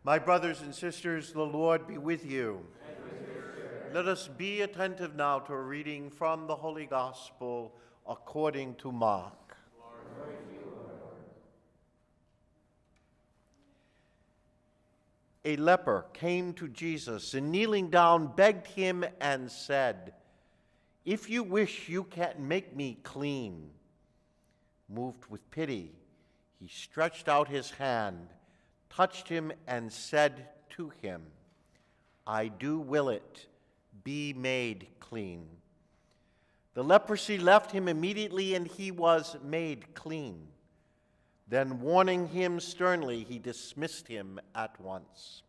My brothers and sisters, the Lord be with you. And with your spirit. Let us be attentive now to a reading from the Holy Gospel according to Mark. Glory to you, Lord. A leper came to Jesus and kneeling down begged him and said, "If you wish, you can make me clean." Moved with pity, he stretched out his hand, touched him, and said to him, "I do will it, be made clean." The leprosy left him immediately, and he was made clean. Then, warning him sternly, he dismissed him at once.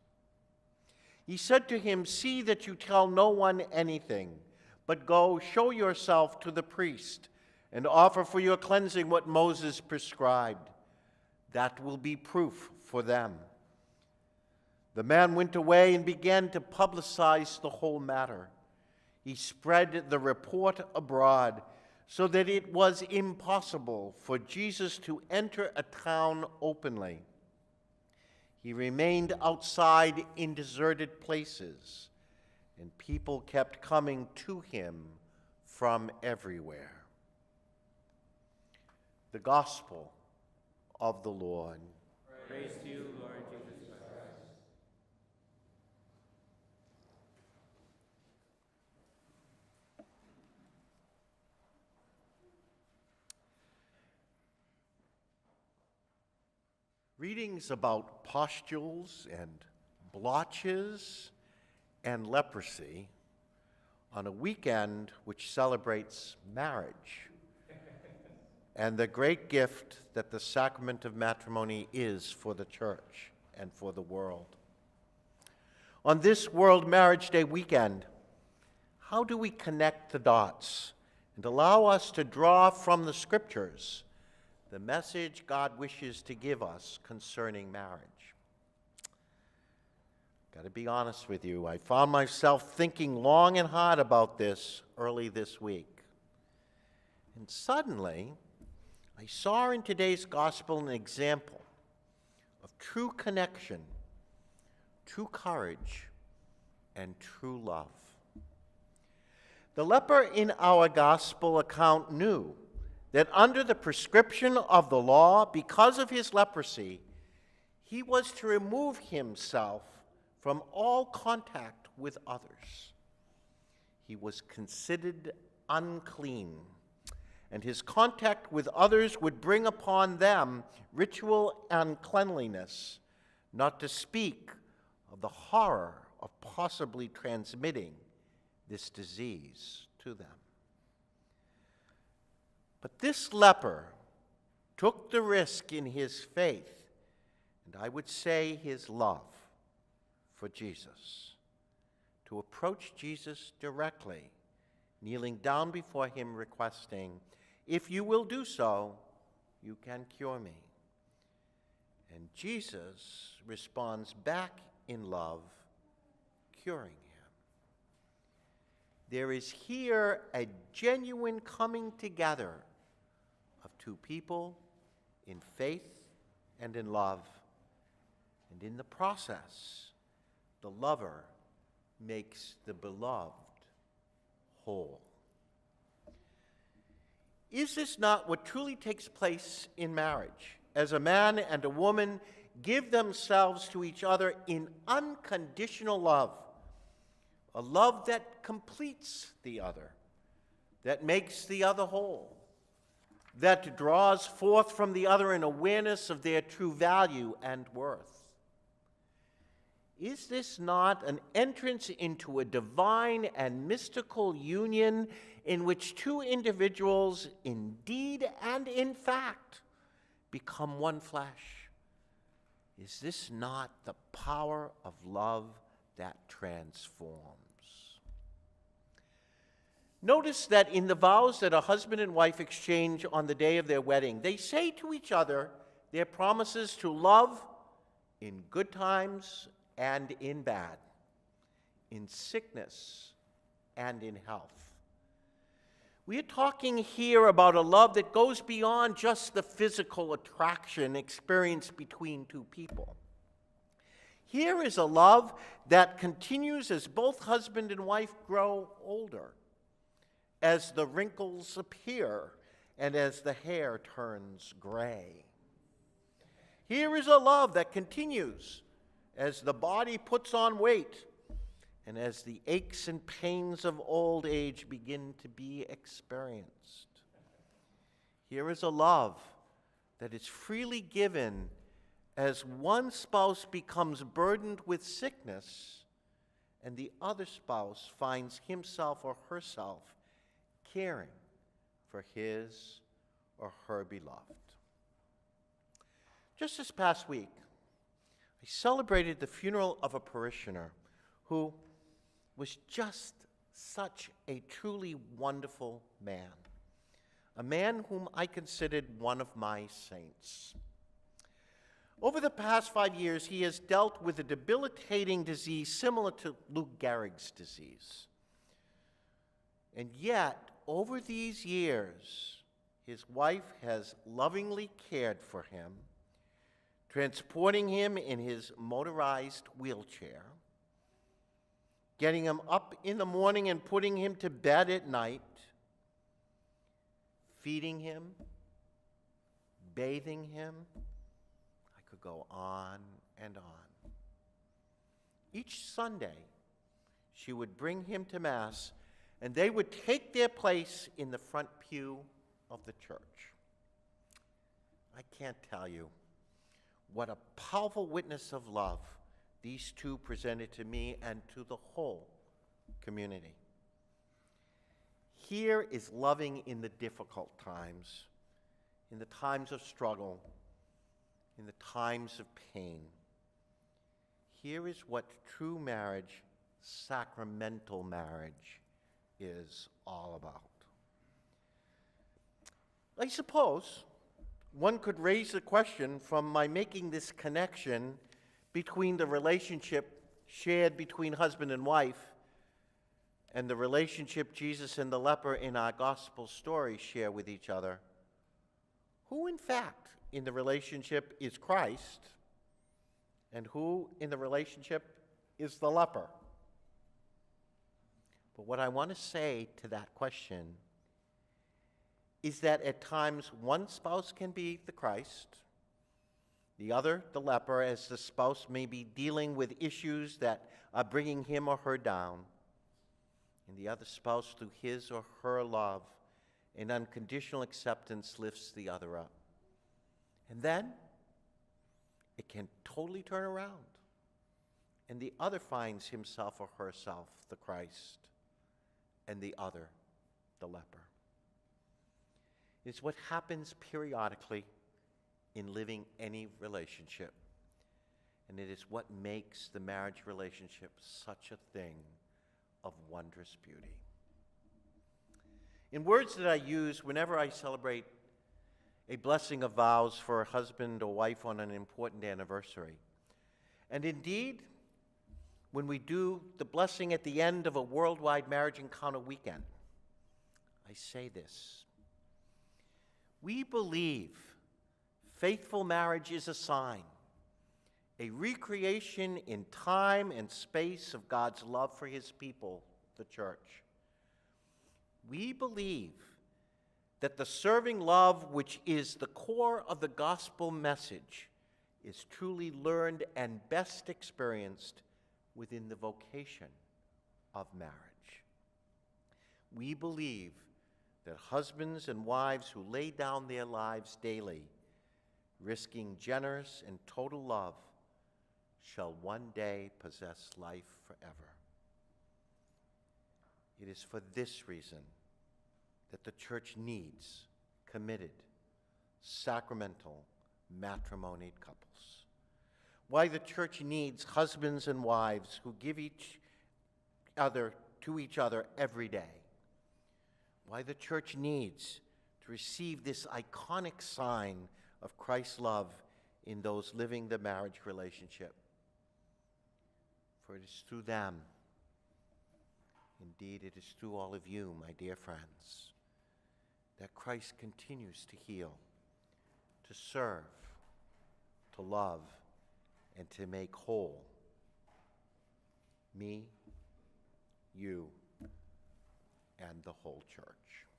He said to him, "See that you tell no one anything, but go show yourself to the priest and offer for your cleansing what Moses prescribed. That will be proof for them." The man went away and began to publicize the whole matter. He spread the report abroad so that it was impossible for Jesus to enter a town openly. He remained outside in deserted places, and people kept coming to him from everywhere. The Gospel of the Lord. Praise to you, Lord Jesus Christ. Readings about pustules and blotches and leprosy on a weekend which celebrates marriage and the great gift that the sacrament of matrimony is for the church and for the world. On this World Marriage Day weekend, how do we connect the dots and allow us to draw from the Scriptures the message God wishes to give us concerning marriage? Got to be honest with you, I found myself thinking long and hard about this early this week. And suddenly, I saw in today's gospel an example of true connection, true courage, and true love. The leper in our gospel account knew that under the prescription of the law, because of his leprosy, he was to remove himself from all contact with others. He was considered unclean, and his contact with others would bring upon them ritual uncleanliness, not to speak of the horror of possibly transmitting this disease to them. But this leper took the risk in his faith, and I would say his love for Jesus, to approach Jesus directly, kneeling down before him, requesting, "If you will do so, you can cure me." And Jesus responds back in love, curing him. There is here a genuine coming together of two people in faith and in love. And in the process, the lover makes the beloved whole. Is this not what truly takes place in marriage, as a man and a woman give themselves to each other in unconditional love, a love that completes the other, that makes the other whole, that draws forth from the other an awareness of their true value and worth? Is this not an entrance into a divine and mystical union in which two individuals, in deed and in fact, become one flesh? Is this not the power of love that transforms? Notice that in the vows that a husband and wife exchange on the day of their wedding, they say to each other their promises to love in good times and in bad, in sickness and in health. We are talking here about a love that goes beyond just the physical attraction experienced between two people. Here is a love that continues as both husband and wife grow older, as the wrinkles appear, and as the hair turns gray. Here is a love that continues as the body puts on weight, and as the aches and pains of old age begin to be experienced. Here is a love that is freely given as one spouse becomes burdened with sickness and the other spouse finds himself or herself caring for his or her beloved. Just this past week, I celebrated the funeral of a parishioner who was just such a truly wonderful man, a man whom I considered one of my saints. Over the past 5 years, he has dealt with a debilitating disease similar to Lou Gehrig's disease. And yet, over these years, his wife has lovingly cared for him, transporting him in his motorized wheelchair, getting him up in the morning and putting him to bed at night, feeding him, bathing him. I could go on and on. Each Sunday, she would bring him to Mass, and they would take their place in the front pew of the church. I can't tell you what a powerful witness of love these two presented to me and to the whole community. Here is loving in the difficult times, in the times of struggle, in the times of pain. Here is what true marriage, sacramental marriage, is all about. I suppose one could raise the question from my making this connection between the relationship shared between husband and wife and the relationship Jesus and the leper in our gospel story share with each other. Who, in fact, in the relationship is Christ, and who in the relationship is the leper? But what I want to say to that question is that at times one spouse can be the Christ, the other the leper, as the spouse may be dealing with issues that are bringing him or her down, and the other spouse, through his or her love and unconditional acceptance, lifts the other up. And then it can totally turn around, and the other finds himself or herself the Christ, and the other the leper. It's what happens periodically in living any relationship, and it is what makes the marriage relationship such a thing of wondrous beauty. In words that I use whenever I celebrate a blessing of vows for a husband or wife on an important anniversary, and indeed, when we do the blessing at the end of a worldwide marriage encounter weekend, I say this: we believe faithful marriage is a sign, a recreation in time and space of God's love for his people, the church. We believe that the serving love, which is the core of the gospel message, is truly learned and best experienced within the vocation of marriage. We believe that husbands and wives who lay down their lives daily, risking generous and total love, shall one day possess life forever. It is for this reason that the church needs committed, sacramental, matrimonied couples. Why the church needs husbands and wives who give each other to each other every day. Why the church needs to receive this iconic sign of Christ's love in those living the marriage relationship. For it is through them, indeed it is through all of you, my dear friends, that Christ continues to heal, to serve, to love, and to make whole me, you, and the whole church.